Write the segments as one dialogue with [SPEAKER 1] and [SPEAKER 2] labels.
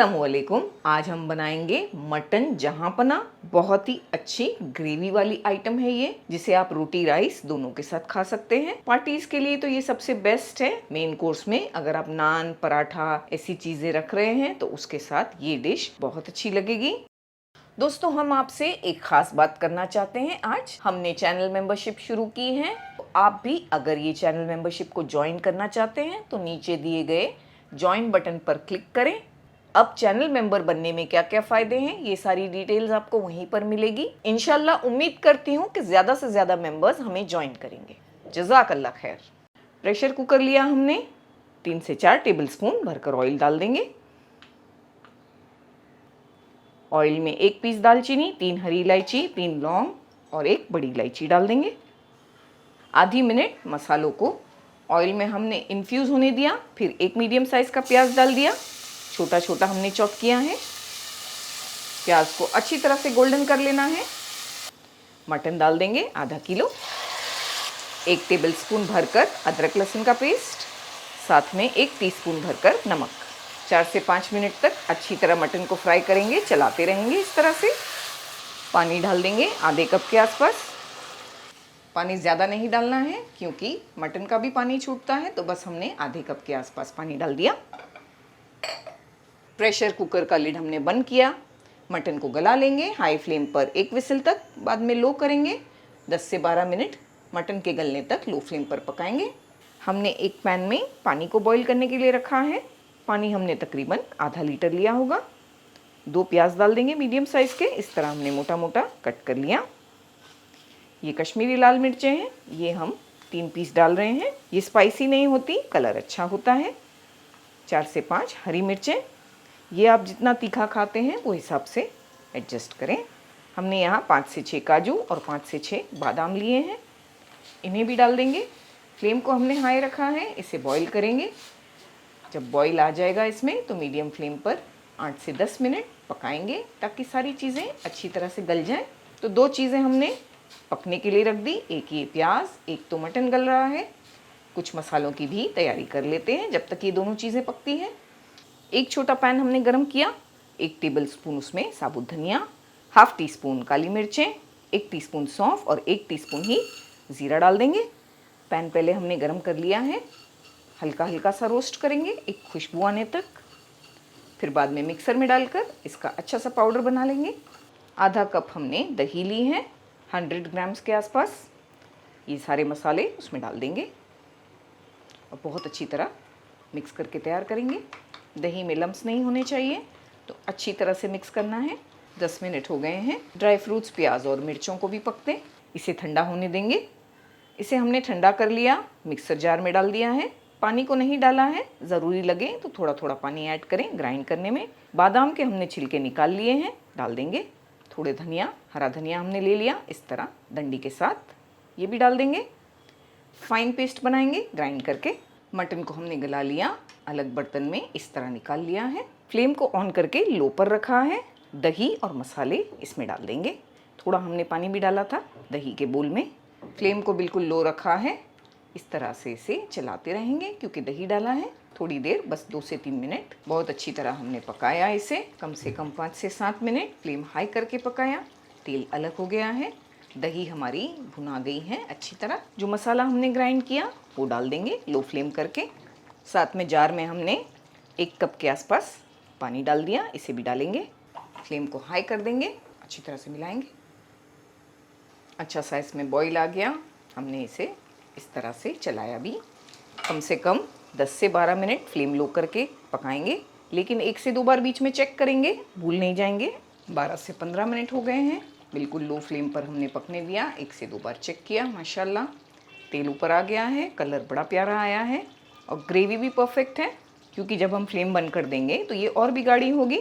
[SPEAKER 1] अस्सलामुअलैकुम। आज हम बनाएंगे मटन जहांपना। बहुत ही अच्छी ग्रेवी वाली आइटम है ये, जिसे आप रोटी राइस दोनों के साथ खा सकते हैं। पार्टीज के लिए तो ये सबसे बेस्ट है। मेन कोर्स में अगर आप नान पराठा ऐसी चीजें रख रहे हैं तो उसके साथ ये डिश बहुत अच्छी लगेगी। दोस्तों, हम आपसे एक खास बात करना चाहते हैं। आज हमने चैनल मेंबरशिप शुरू की है। तो आप भी अगर ये चैनल मेंबरशिप को ज्वाइन करना चाहते हैं तो नीचे दिए गए ज्वाइन बटन पर क्लिक करें। अब चैनल मेंबर बनने में क्या क्या फ़ायदे हैं, ये सारी डिटेल्स आपको वहीं पर मिलेगी। इंशाल्लाह उम्मीद करती हूँ कि ज़्यादा से ज़्यादा मेंबर्स हमें ज्वाइन करेंगे। जज़ाकल्लाह खैर। प्रेशर कुकर लिया हमने, 3 से 4 टेबल स्पून भरकर ऑयल डाल देंगे। ऑयल में 1 पीस दालचीनी, 3 हरी इलायची, 3 लौंग और 1 बड़ी इलायची डाल देंगे। आधी मिनट मसालों को ऑयल में हमने इन्फ्यूज़ होने दिया। फिर 1 मीडियम साइज़ का प्याज डाल दिया, छोटा छोटा हमने चॉप किया है। प्याज को अच्छी तरह से गोल्डन कर लेना है। मटन डाल देंगे आधा किलो। 1 टेबल स्पून भरकर अदरक लहसुन का पेस्ट, साथ में 1 टीस्पून भरकर नमक। 4 से 5 मिनट तक अच्छी तरह मटन को फ्राई करेंगे, चलाते रहेंगे इस तरह से। पानी डाल देंगे आधे कप के आसपास। पानी ज़्यादा नहीं डालना है क्योंकि मटन का भी पानी छूटता है, तो बस हमने आधे कप के आसपास पानी डाल दिया। प्रेशर कुकर का लिड हमने बंद किया। मटन को गला लेंगे हाई फ्लेम पर 1 विसिल तक, बाद में लो करेंगे। 10 से 12 मिनट मटन के गलने तक लो फ्लेम पर पकाएंगे। हमने एक पैन में पानी को बॉईल करने के लिए रखा है। पानी हमने तकरीबन आधा लीटर लिया होगा। 2 प्याज डाल देंगे मीडियम साइज़ के, इस तरह हमने मोटा मोटा कट कर लिया। ये कश्मीरी लाल मिर्चें हैं, ये हम 3 पीस डाल रहे हैं। ये स्पाइसी नहीं होती, कलर अच्छा होता है। 4 से 5 हरी मिर्चें, ये आप जितना तीखा खाते हैं वो हिसाब से एडजस्ट करें। हमने यहाँ 5 से 6 काजू और 5 से 6 बादाम लिए हैं, इन्हें भी डाल देंगे। फ्लेम को हमने हाई रखा है, इसे बॉईल करेंगे। जब बॉईल आ जाएगा इसमें तो मीडियम फ्लेम पर 8 से 10 मिनट पकाएंगे ताकि सारी चीज़ें अच्छी तरह से गल जाएं। तो 2 चीज़ें हमने पकने के लिए रख दी, एक ये प्याज, एक तो मटन गल रहा है। कुछ मसालों की भी तैयारी कर लेते हैं जब तक ये दोनों चीज़ें पकती हैं। एक छोटा पैन हमने गरम किया, 1 टेबल स्पून उसमें साबुत धनिया, ½ टीस्पून काली मिर्चें, 1 टीस्पून सौंफ और 1 टीस्पून ही ज़ीरा डाल देंगे। पैन पहले हमने गरम कर लिया है, हल्का हल्का सा रोस्ट करेंगे एक खुशबू आने तक। फिर बाद में मिक्सर में डालकर इसका अच्छा सा पाउडर बना लेंगे। आधा कप हमने दही ली है, 100 ग्राम्स के आसपास। ये सारे मसाले उसमें डाल देंगे और बहुत अच्छी तरह मिक्स करके तैयार करेंगे। दही में लम्स नहीं होने चाहिए, तो अच्छी तरह से मिक्स करना है। 10 मिनट हो गए हैं। ड्राई फ्रूट्स, प्याज और मिर्चों को भी पकते, इसे ठंडा होने देंगे। इसे हमने ठंडा कर लिया, मिक्सर जार में डाल दिया है। पानी को नहीं डाला है, ज़रूरी लगे तो थोड़ा थोड़ा पानी ऐड करें ग्राइंड करने में। बादाम के हमने छिलके निकाल लिए हैं, डाल देंगे। थोड़े धनिया, हरा धनिया हमने ले लिया इस तरह डंडी के साथ, ये भी डाल देंगे। फाइन पेस्ट बनाएंगे ग्राइंड करके। मटन को हमने गला लिया, अलग बर्तन में इस तरह निकाल लिया है। फ्लेम को ऑन करके लो पर रखा है। दही और मसाले इसमें डाल देंगे। थोड़ा हमने पानी भी डाला था दही के बोल में। फ्लेम को बिल्कुल लो रखा है, इस तरह से इसे चलाते रहेंगे क्योंकि दही डाला है। थोड़ी देर, बस 2 से 3 मिनट बहुत अच्छी तरह हमने पकाया इसे, कम से कम 5 से 7 मिनट फ्लेम हाई करके पकाया। तेल अलग हो गया है, दही हमारी भुना गई है अच्छी तरह। जो मसाला हमने ग्राइंड किया वो डाल देंगे लो फ्लेम करके। साथ में जार में हमने 1 कप के आसपास पानी डाल दिया, इसे भी डालेंगे। फ्लेम को हाई कर देंगे, अच्छी तरह से मिलाएंगे। अच्छा सा इसमें बॉईल आ गया। हमने इसे इस तरह से चलाया भी। कम से कम 10 से 12 मिनट फ्लेम लो करके पकाएंगे, लेकिन 1 से 2 बार बीच में चेक करेंगे, भूल नहीं जाएंगे। 12 से 15 मिनट हो गए हैं, बिल्कुल लो फ्लेम पर हमने पकने दिया। 1 से 2 बार चेक किया, माशाल्लाह तेल ऊपर आ गया है, कलर बड़ा प्यारा आया है और ग्रेवी भी परफेक्ट है। क्योंकि जब हम फ्लेम बंद कर देंगे तो ये और भी गाढ़ी होगी,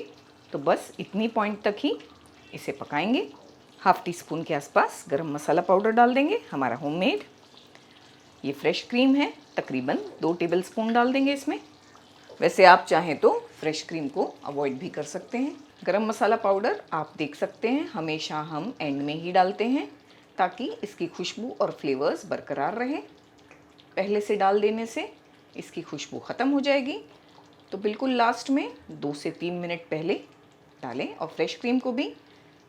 [SPEAKER 1] तो बस इतनी पॉइंट तक ही इसे पकाएंगे। ½ टीस्पून के आसपास गरम मसाला पाउडर डाल देंगे, हमारा होममेड। ये फ्रेश क्रीम है, तकरीबन 2 टेबल स्पून डाल देंगे इसमें। वैसे आप चाहें तो फ्रेश क्रीम को अवॉइड भी कर सकते हैं। गरम मसाला पाउडर आप देख सकते हैं, हमेशा हम एंड में ही डालते हैं ताकि इसकी खुशबू और फ्लेवर्स बरकरार रहें। पहले से डाल देने से इसकी खुशबू ख़त्म हो जाएगी तो बिल्कुल लास्ट में 2 से 3 मिनट पहले डालें। और फ्रेश क्रीम को भी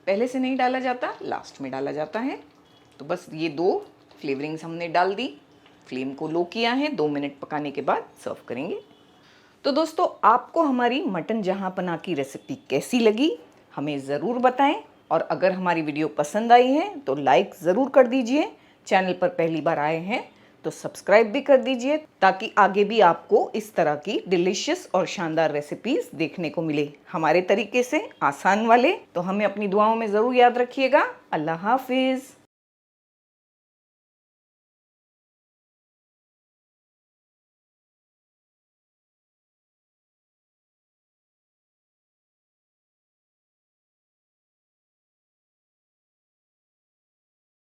[SPEAKER 1] पहले से नहीं डाला जाता, लास्ट में डाला जाता है। तो बस ये 2 फ्लेवरिंग्स हमने डाल दी, फ्लेम को लो किया है, 2 मिनट पकाने के बाद सर्व करेंगे। तो दोस्तों, आपको हमारी मटन जहाँपना की रेसिपी कैसी लगी हमें ज़रूर बताएं। और अगर हमारी वीडियो पसंद आई है तो लाइक ज़रूर कर दीजिए। चैनल पर पहली बार आए हैं तो सब्सक्राइब भी कर दीजिए, ताकि आगे भी आपको इस तरह की डिलीशियस और शानदार रेसिपीज़ देखने को मिले, हमारे तरीके से आसान वाले। तो हमें अपनी दुआओं में ज़रूर याद रखिएगा। अल्लाह हाफिज़।